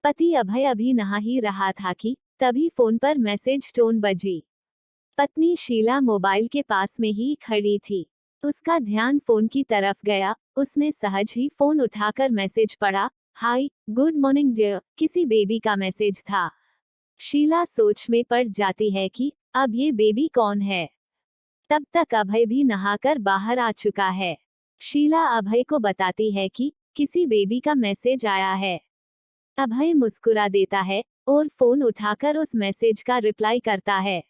पति अभय अभी नहा ही रहा था कि तभी फोन पर मैसेज टोन बजी। पत्नी शीला मोबाइल के पास में ही खड़ी थी। उसका ध्यान फोन की तरफ गया। उसने सहज ही फोन उठाकर मैसेज पढ़ा। हाय, गुड मॉर्निंग डियर, किसी बेबी का मैसेज था। शीला सोच में पड़ जाती है कि अब ये बेबी कौन है। तब तक अभय भी नहाकर बाहर आ चुका है। शीला अभय को बताती है कि किसी बेबी का मैसेज आया है। अभय मुस्कुरा देता है और फोन उठाकर उस मैसेज का रिप्लाई करता है।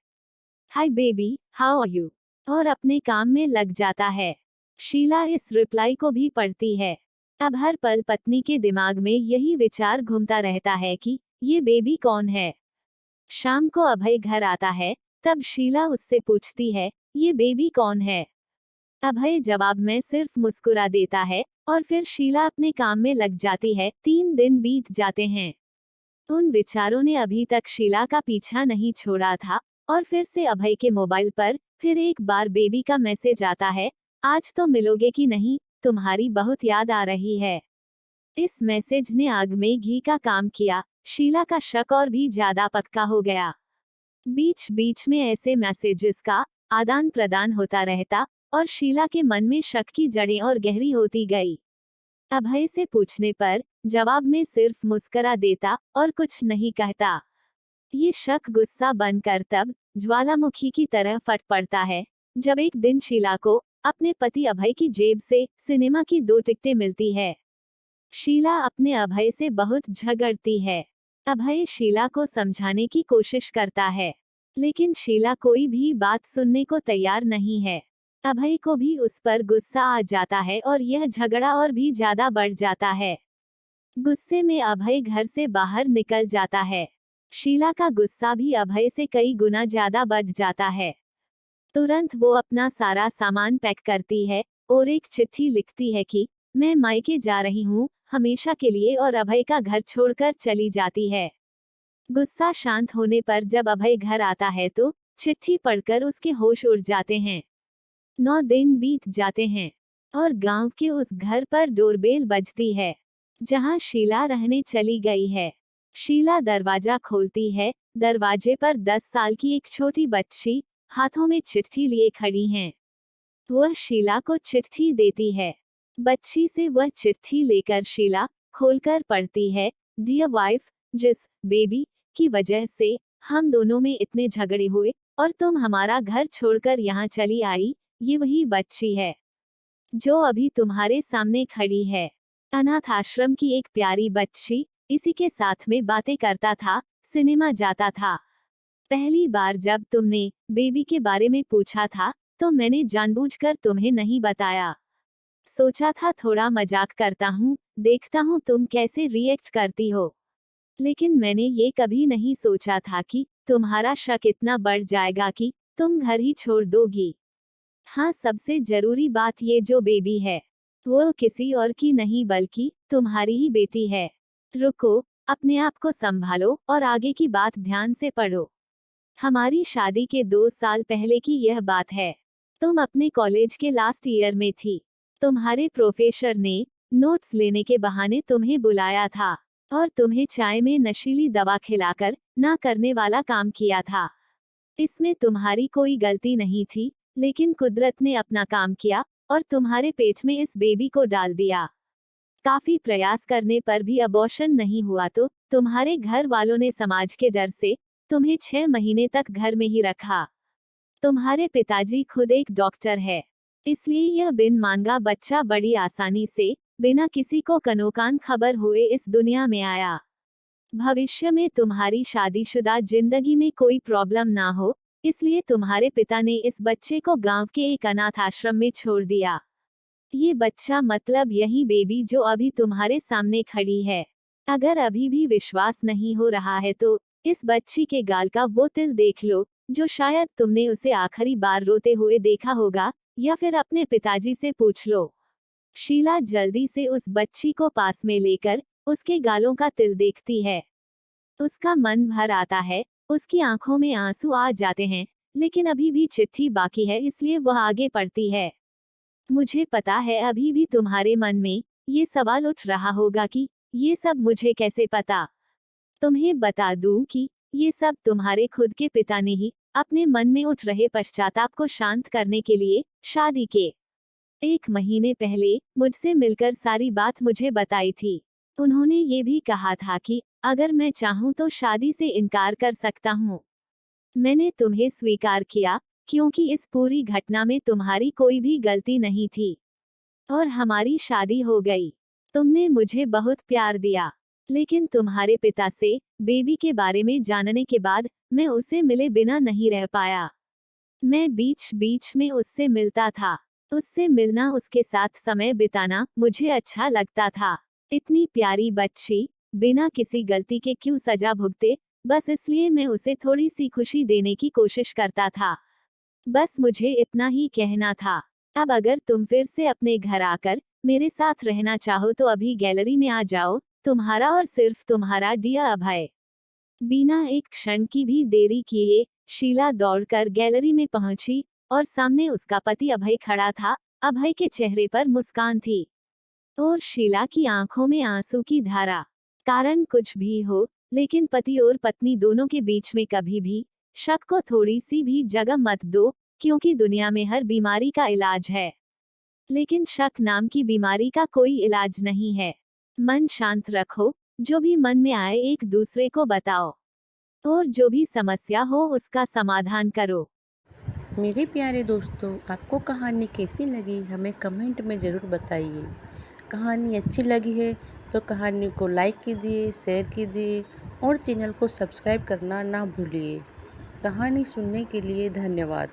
Hi baby, how are you, और अपने काम में लग जाता है। शीला इस रिप्लाई को भी पढ़ती है। अब हर पल पत्नी के दिमाग में यही विचार घूमता रहता है कि ये बेबी कौन है। शाम को अभय घर आता है। तब शीला उससे पूछती है, ये बेबी कौन है। अभय जवाब में सिर्फ मुस्कुरा देता है और फिर शीला अपने काम में लग जाती है। 3 दिन बीत जाते हैं। उन विचारों ने अभी तक शीला का पीछा नहीं छोड़ा था और फिर से अभय के मोबाइल पर फिर एक बार बेबी का मैसेज आता है। आज तो मिलोगे कि नहीं, तुम्हारी बहुत याद आ रही है। इस मैसेज ने आग में घी का काम किया। शीला का शक और भी ज्यादा पक्का हो गया। बीच बीच में ऐसे मैसेजेस का आदान प्रदान होता रहता और शीला के मन में शक की जड़ें और गहरी होती गई। अभय से पूछने पर जवाब में सिर्फ मुस्कुरा देता और कुछ नहीं कहता। ये शक गुस्सा बनकर तब ज्वालामुखी की तरह फट पड़ता है जब एक दिन शीला को अपने पति अभय की जेब से सिनेमा की 2 टिकटें मिलती है। शीला अपने अभय से बहुत झगड़ती है। अभय शीला को समझाने की कोशिश करता है, लेकिन शीला कोई भी बात सुनने को तैयार नहीं है। अभय को भी उस पर गुस्सा आ जाता है और यह झगड़ा और भी ज्यादा बढ़ जाता है। गुस्से में अभय घर से बाहर निकल जाता है। शीला का गुस्सा भी अभय से कई गुना ज्यादा बढ़ जाता है। तुरंत वो अपना सारा सामान पैक करती है और एक चिट्ठी लिखती है कि मैं मायके जा रही हूँ हमेशा के लिए, और अभय का घर छोड़कर चली जाती है। गुस्सा शांत होने पर जब अभय घर आता है तो चिट्ठी पढ़कर उसके होश उड़ जाते हैं। 9 दिन बीत जाते हैं और गांव के उस घर पर डोरबेल बजती है जहां शीला रहने चली गई है। शीला दरवाजा खोलती है। दरवाजे पर 10 साल की एक छोटी बच्ची हाथों में चिट्ठी लिए खड़ी हैं। वह शीला को चिट्ठी देती है। बच्ची से वह चिट्ठी लेकर शीला खोलकर पढ़ती है। डियर वाइफ, जिस बेबी की वजह से हम दोनों में इतने झगड़े हुए और तुम हमारा घर छोड़कर यहाँ चली आई, ये वही बच्ची है जो अभी तुम्हारे सामने खड़ी है। अनाथ आश्रम की एक प्यारी बच्ची, इसी के साथ में बातें करता था, सिनेमा जाता था। पहली बार जब तुमने बेबी के बारे में पूछा था तो मैंने जानबूझकर तुम्हें नहीं बताया। सोचा था थोड़ा मजाक करता हूँ, देखता हूँ तुम कैसे रिएक्ट करती हो। लेकिन मैंने ये कभी नहीं सोचा था कि तुम्हारा शक इतना बढ़ जाएगा कि तुम घर ही छोड़ दोगी। हाँ, सबसे जरूरी बात, ये जो बेबी है वो किसी और की नहीं बल्कि तुम्हारी ही बेटी है। रुको, अपने आप को संभालो और आगे की बात ध्यान से पढ़ो। हमारी शादी के 2 साल पहले की यह बात है। तुम अपने कॉलेज के लास्ट ईयर में थी। तुम्हारे प्रोफेसर ने नोट्स लेने के बहाने तुम्हें बुलाया था और तुम्हें चाय में नशीली दवा खिलाकर ना करने वाला काम किया था। इसमें तुम्हारी कोई गलती नहीं थी, लेकिन कुदरत ने अपना काम किया और तुम्हारे पेट में इस बेबी को डाल दिया। काफी प्रयास करने पर भी अबॉर्शन नहीं हुआ तो तुम्हारे घर वालों ने समाज के डर से तुम्हें 6 महीने तक घर में ही रखा। तुम्हारे पिताजी खुद एक डॉक्टर है, इसलिए यह बिन मांगा बच्चा बड़ी आसानी से बिना किसी को कनोकान खबर हुए इस दुनिया में आया। भविष्य में तुम्हारी शादीशुदा जिंदगी में कोई प्रॉब्लम ना हो, इसलिए तुम्हारे पिता ने इस बच्चे को गांव के एक अनाथ आश्रम में छोड़ दिया। ये बच्चा मतलब यही बेबी जो अभी तुम्हारे सामने खड़ी है। अगर अभी भी विश्वास नहीं हो रहा है तो इस बच्ची के गाल का वो तिल देख लो जो शायद तुमने उसे आखिरी बार रोते हुए देखा होगा, या फिर अपने पिताजी से पूछ लो। शीला जल्दी से उस बच्ची को पास में लेकर उसके गालों का तिल देखती है। उसका मन भर आता है, उसकी आंखों में आंसू आ जाते हैं, लेकिन अभी भी चिट्ठी बाकी है, इसलिए वह आगे पढ़ती है। मुझे पता है अभी भी तुम्हारे मन में ये सवाल उठ रहा होगा कि ये सब मुझे कैसे पता। तुम्हें बता दूं कि ये सब तुम्हारे खुद के पिता ने ही अपने मन में उठ रहे पश्चाताप को शांत करने के लिए शादी के 1 महीने पहले मुझसे मिलकर सारी बात मुझे बताई थी। उन्होंने ये भी कहा था कि अगर मैं चाहूं तो शादी से इनकार कर सकता हूं। मैंने तुम्हें स्वीकार किया क्योंकि इस पूरी घटना में तुम्हारी कोई भी गलती नहीं थी और हमारी शादी हो गई। तुमने मुझे बहुत प्यार दिया, लेकिन तुम्हारे पिता से बेबी के बारे में जानने के बाद मैं उसे मिले बिना नहीं रह पाया। मैं बीच बीच में उससे मिलता था। उससे मिलना, उसके साथ समय बिताना मुझे अच्छा लगता था। इतनी प्यारी बच्ची बिना किसी गलती के क्यों सजा भुगते, बस इसलिए मैं उसे थोड़ी सी खुशी देने की कोशिश करता था। बस मुझे इतना ही कहना था। अब अगर तुम फिर से अपने घर आकर मेरे साथ रहना चाहो तो अभी गैलरी में आ जाओ। तुम्हारा और सिर्फ तुम्हारा डियर अभय। बिना एक क्षण की भी देरी किए शीला दौड़कर गैलरी में पहुंची और सामने उसका पति अभय खड़ा था। अभय के चेहरे पर मुस्कान थी और शीला की आंखों में आंसू की धारा। कारण कुछ भी हो, लेकिन पति और पत्नी दोनों के बीच में कभी भी शक को थोड़ी सी भी जगह मत दो, क्योंकि दुनिया में हर बीमारी का इलाज है, लेकिन शक नाम की बीमारी का कोई इलाज नहीं है। मन शांत रखो, जो भी मन में आए एक दूसरे को बताओ और जो भी समस्या हो उसका समाधान करो। मेरे प्यारे दोस्तों, आपको कहानी कैसी लगी हमें कमेंट में ज़रूर बताइए। कहानी अच्छी लगी है तो कहानी को लाइक कीजिए, शेयर कीजिए और चैनल को सब्सक्राइब करना ना भूलिए। कहानी सुनने के लिए धन्यवाद।